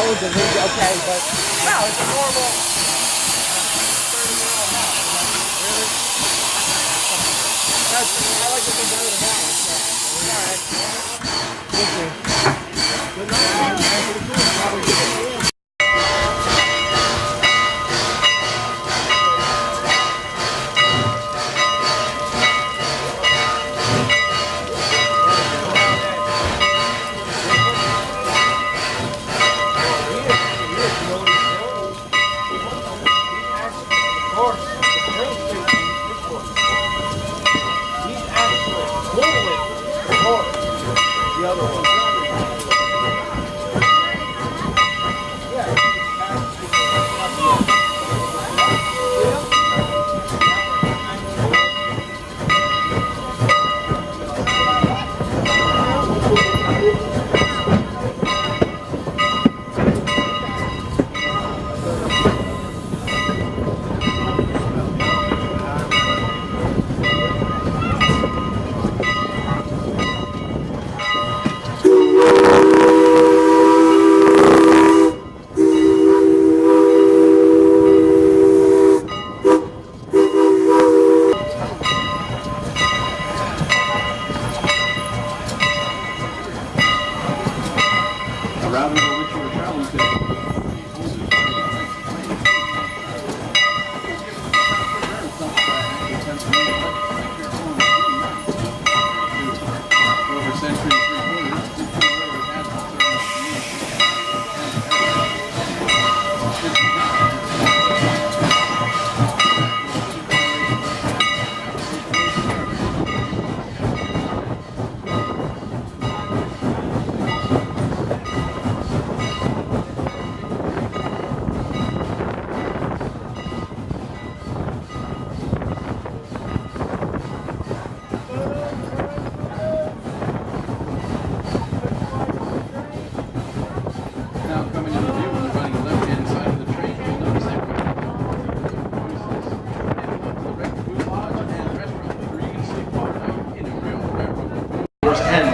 roads and things, okay, but no, it's a normal 30-year-old house. Really? That's, I like to think better than that one, so. All right. Thank you. Good night, man. Thanks for the food. Probably good to see you.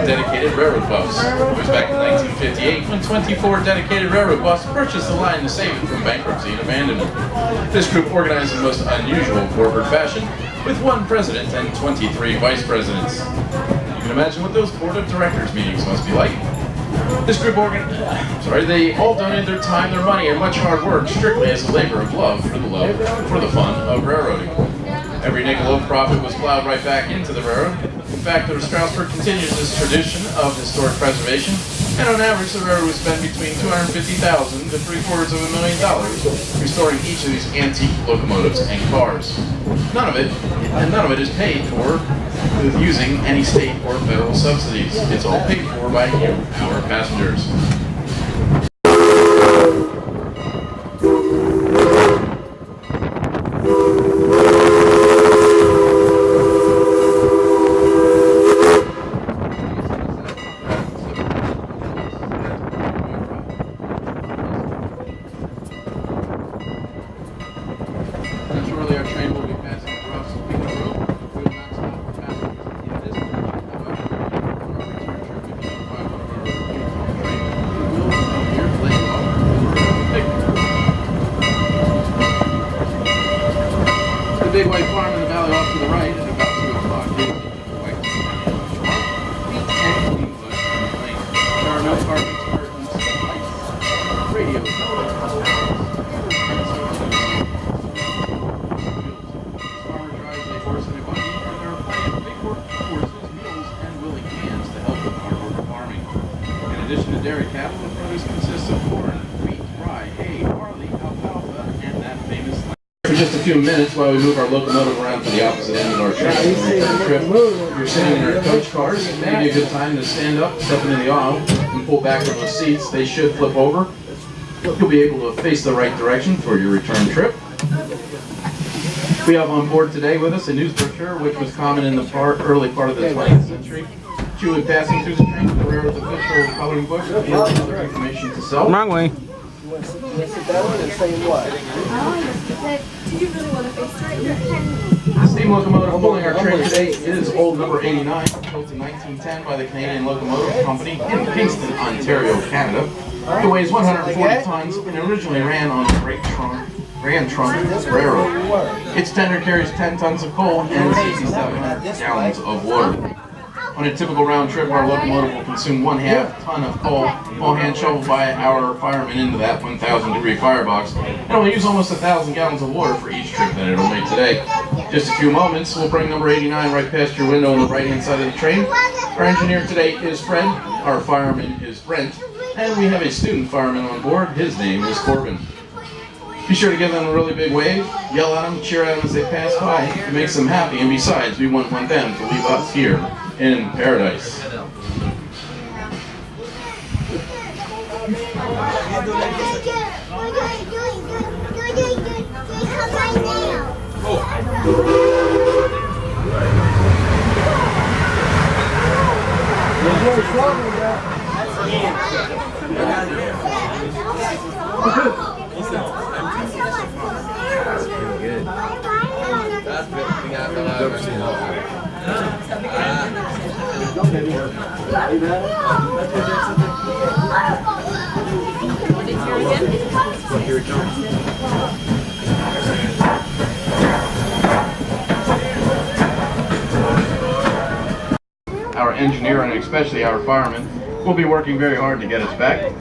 dedicated railroad buffs. It was back in 1958 when 24 dedicated railroad buffs purchased the line to save it from bankruptcy and abandonment. This group organized in the most unusual corporate fashion, with 1 president and 23 vice presidents. You can imagine what those board of directors meetings must be like. This group they all donated their time, their money, and much hard work strictly as a labor of love for the fun of railroading. Every nickel of profit was plowed right back into the railroad. In fact, the Strasburg continues this tradition of historic preservation, and on average, the railroad would spend between $250,000 to $750,000 restoring each of these antique locomotives and cars. None of it is paid for with using any state or federal subsidies. It's all paid for by you, our passengers. Shortly, our train will be passing across the Road. We will not stop for passengers in this point. However, on our return trip, we can notify one of our uniform train who will come here late off the big white farm in the valley off to the right at about 2 o'clock. There are no carpets, curtains, lights, radios, in addition to dairy cattle, the produce consists of corn, wheat, rye, hay, barley, alfalfa, and that famous land. For just a few minutes while we move our locomotive around to the opposite end of our trip. You're sitting in our coach cars. It may be a good time to stand up, step into the aisle, and pull back from the seats. They should flip over. You'll be able to face the right direction for your return trip. We have on board today with us a news brochure, which was common in the early part of the 20th century. Julie passing through the train to the railroad's official coloring book and other information to sell. Wrong way. You want to sit down and say what? Do you really want to face it? The steam locomotive pulling our train today is old number 89, built in 1910 by the Canadian Locomotive Company in Kingston, Ontario, Canada. It weighs 140 tons and originally ran on a Grand Trunk Railroad. Its tender carries 10 tons of coal and 6,700 gallons of water. On a typical round trip, our locomotive will consume 1/2 ton of coal, all hand shoveled by our firemen into that 1,000-degree firebox, and will use almost 1,000 gallons of water for each trip that it'll make today. Just a few moments, we'll bring number 89 right past your window on the right-hand side of the train. Our engineer today is Fred, our fireman is Brent, and we have a student fireman on board. His name is Corbin. Be sure to give them a really big wave, yell at them, cheer at them as they pass by. It makes them happy, and besides, we wouldn't want them to leave us here in paradise. Our engineer and especially our firemen will be working very hard to get us back.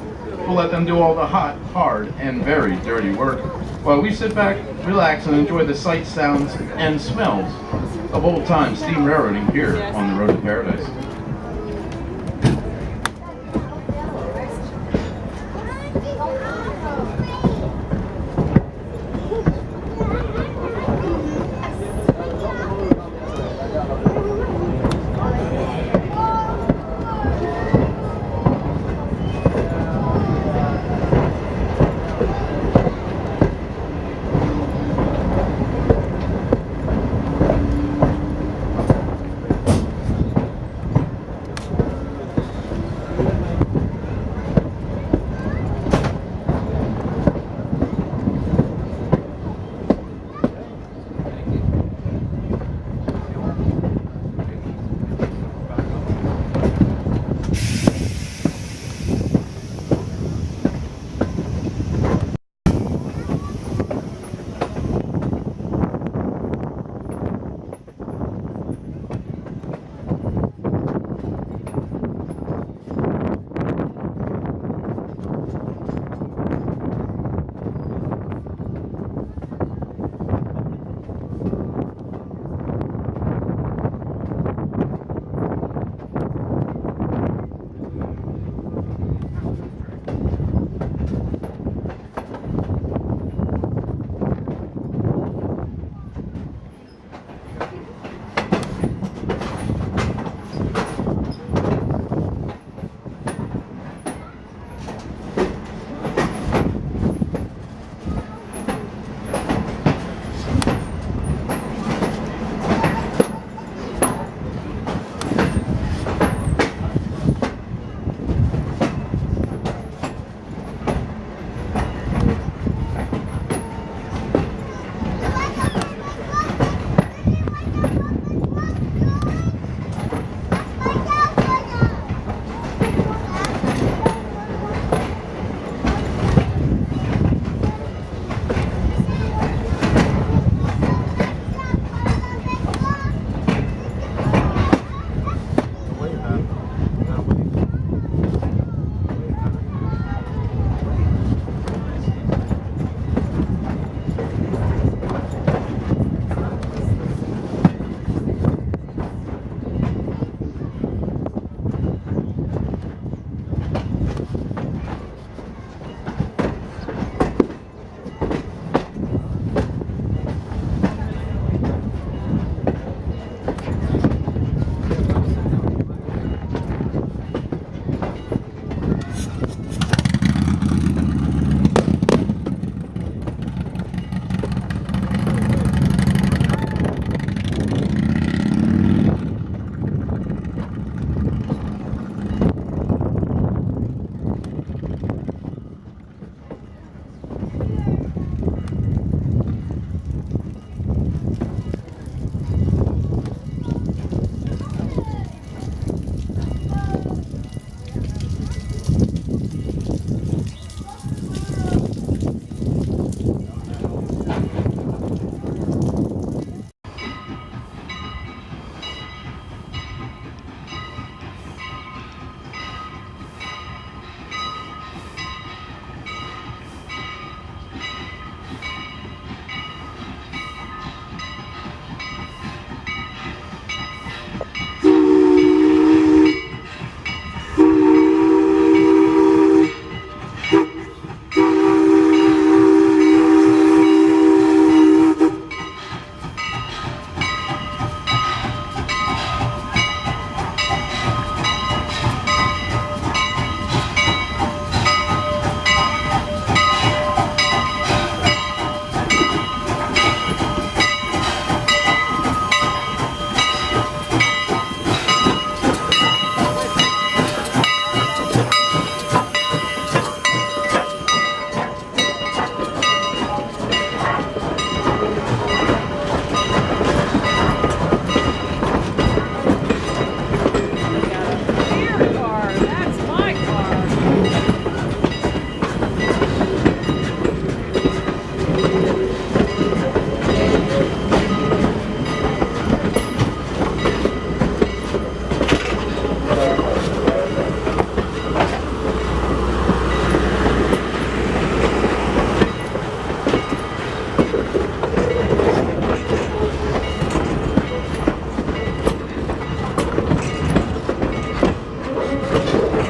We'll let them do all the hot, hard, and very dirty work while we sit back, relax, and enjoy the sights, sounds, and smells of old-time steam railroading here on the road to paradise. In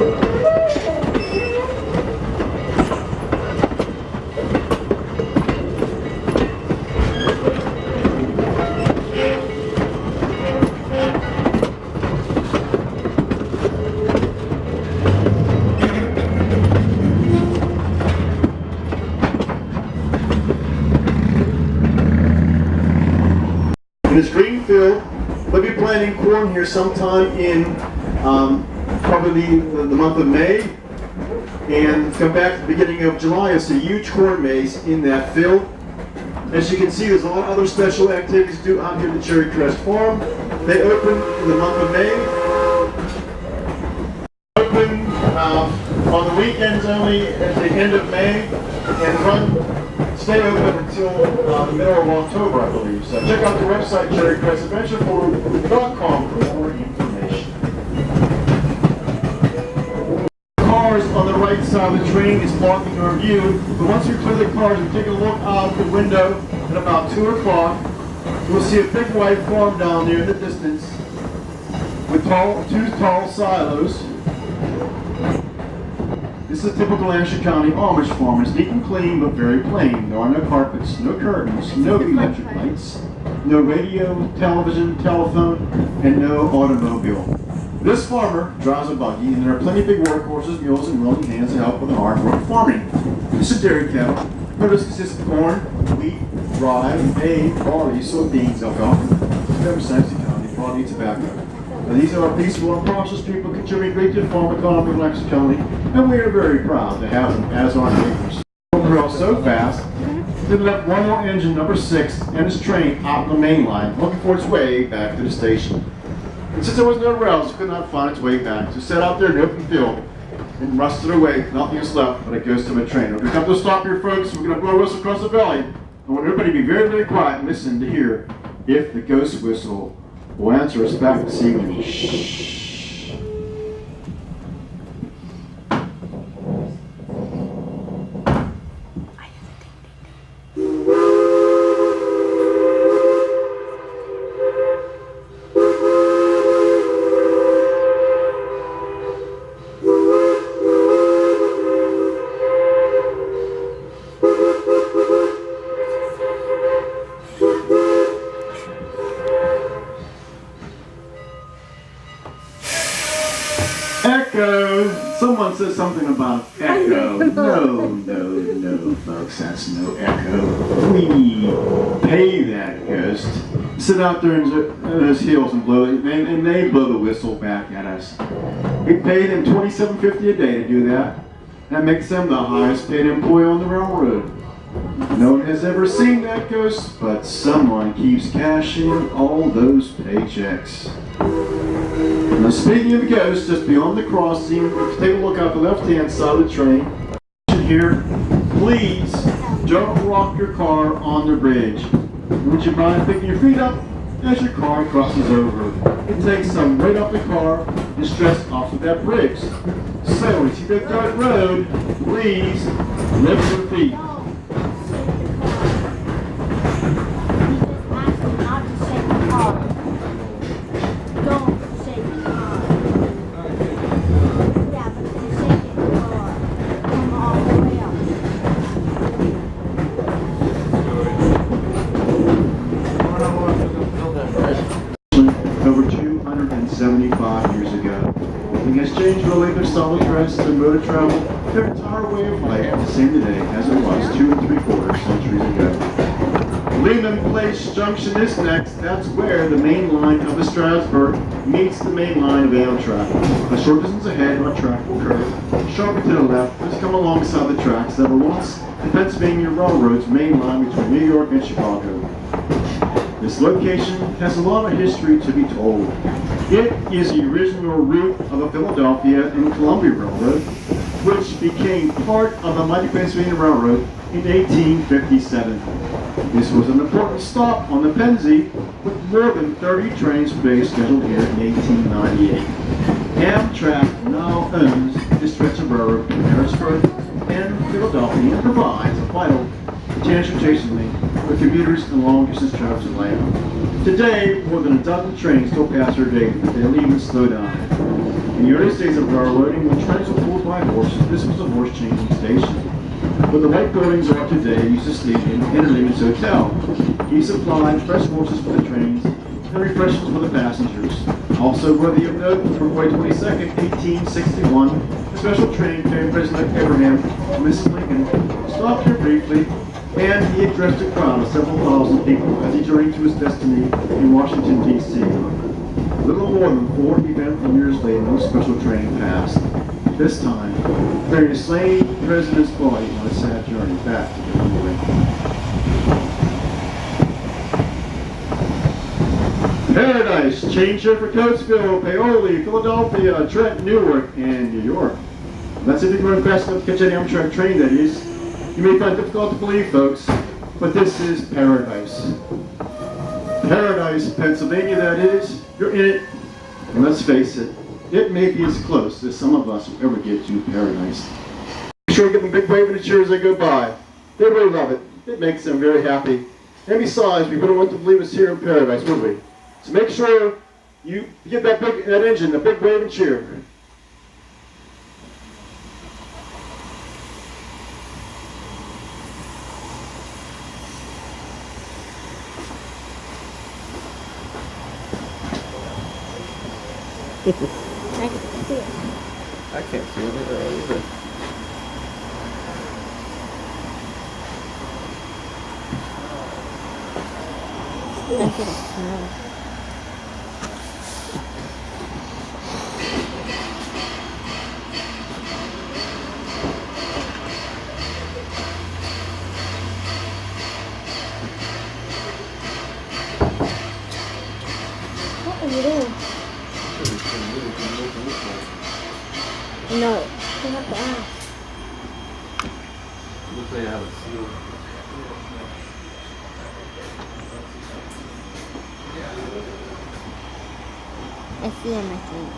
this green field, they'll be planting corn here sometime in probably the month of May, and come back at the beginning of July. It's a huge corn maze in that field. As you can see, there's a lot of other special activities to do out here at the Cherry Crest Farm. They open in the month of May. Open on the weekends only at the end of May, and stay open until the middle of October, I believe. So check out the website, cherrycrestadventureforum.com, for more information. Cars on the right side of the train is blocking our view, but once we clear the cars and take a look out the window at about 2 o'clock, we'll see a big white farm down there in the distance with two tall silos. This is a typical Asher County Amish farm. It's neat and clean, but very plain. There are no carpets, no curtains, no electric lights, no radio, television, telephone, and no automobile. This farmer drives a buggy, and there are plenty of big workhorses, mules, and willing hands to help with the hard work of farming. This is dairy cattle. Produce consists of corn, wheat, rye, hay, barley, soybeans, alcohol, herbicides, economy, quality tobacco. Now, these are peaceful and prosperous people contributing greatly to the farm economy of Lancaster County, and we are very proud to have them as our neighbors. They're all so fast, they left one more engine, number 6, and its train out on the main line, looking for its way back to the station. And since there was no rails, it could not find its way back, so set out there in the open field and rusted away. Nothing is left but a ghost of a train. We're going to come to a stop here, folks. We're going to blow a whistle across the valley. I want everybody to be very, very quiet and listen to hear if the ghost whistle will answer us back this evening. Shh. Echo! Someone said something about echo. No, folks, that's no echo. We pay that ghost. Sit out there in his heels and and they blow the whistle back at us. We paid him $27.50 a day to do that. That makes them the highest paid employee on the railroad. No one has ever seen that ghost, but someone keeps cashing all those paychecks. Now, speaking of ghosts, just beyond the crossing, if you take a look out the left-hand side of the train, here, please don't rock your car on the bridge. Would you mind picking your feet up as your car crosses over? It takes some weight off the car and stress off of that bridge. So, as you go down the road, please lift your feet. Over 275 years ago. Nothing has changed really. Their solid dress, their mode of travel, their entire way of life is the same today as it was 2 3/4 centuries ago. Lehman Place Junction is next. That's where the main line of the Strasburg meets the main line of Amtrak. A short distance ahead, our track will curve sharply to the left. Let's come alongside the tracks that were once the Pennsylvania Railroad's main line between New York and Chicago. This location has a lot of history to be told. It is the original route of the Philadelphia and Columbia Railroad, which became part of the mighty Pennsylvania Railroad in 1857. This was an important stop on the Pennsy, with more than 30 trains per day scheduled here in 1898. Amtrak now owns this stretch of railroad in Harrisburg and Philadelphia and provides a vital transportation link for commuters and long-distance travelers in Atlanta. Today, more than a dozen trains still pass our day, but they leave and slow down. In In the earliest days of railroading, when trains were pulled by horses, this was a horse changing station. Where the white buildings are today used to stadium and Entertainment Hotel. He supplied fresh horses for the trains and refreshments for the passengers. Also worthy of note, on February 22nd, 1861, a special train carrying President Abraham and Mrs. Lincoln stopped here briefly, and he addressed a crowd of several thousand people as he journeyed to his destiny in Washington, D.C. A little more than 4 eventful years later, no special train passed. This time, carrying the slain president's body on a sad journey back to the Illinois. Paradise, change here for Coatesville, Paoli, Philadelphia, Trenton, Newark, and New York. That's if you're going fast enough to catch any Amtrak train, that is. You may find it difficult to believe, folks, but this is paradise. Paradise, Pennsylvania, that is. You're in it, and let's face it, it may be as close as some of us will ever get to paradise. Be sure to give them a big wave in the cheer as they go by. They really love it. It makes them very happy. And besides, we wouldn't want to believe us here in paradise, would we? So make sure you give that engine a big wave and cheer. I can see it. I can't see it either. I get a smell. What are you doing? No, you have to ask. Looks like I have a seal. I see him, I think.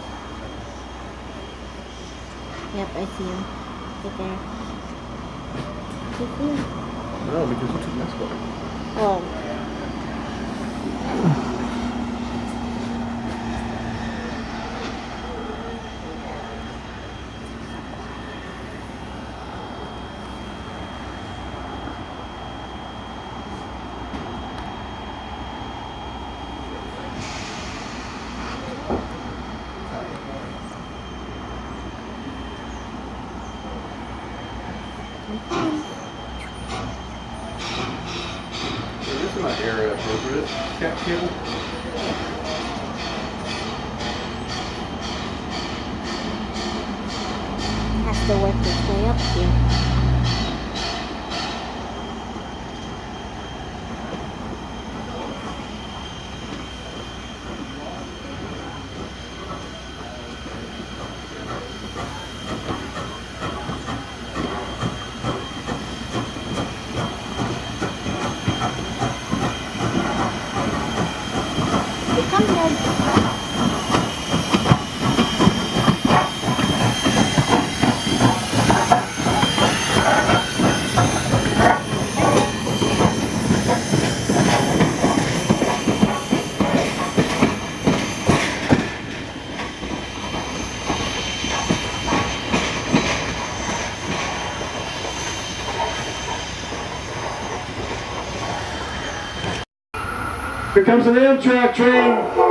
Yep, I see him. Right there. You see him? No, because you took my spot. Oh. This is not area appropriate. Cat cable. Has to work its way up here. Here comes an Amtrak train.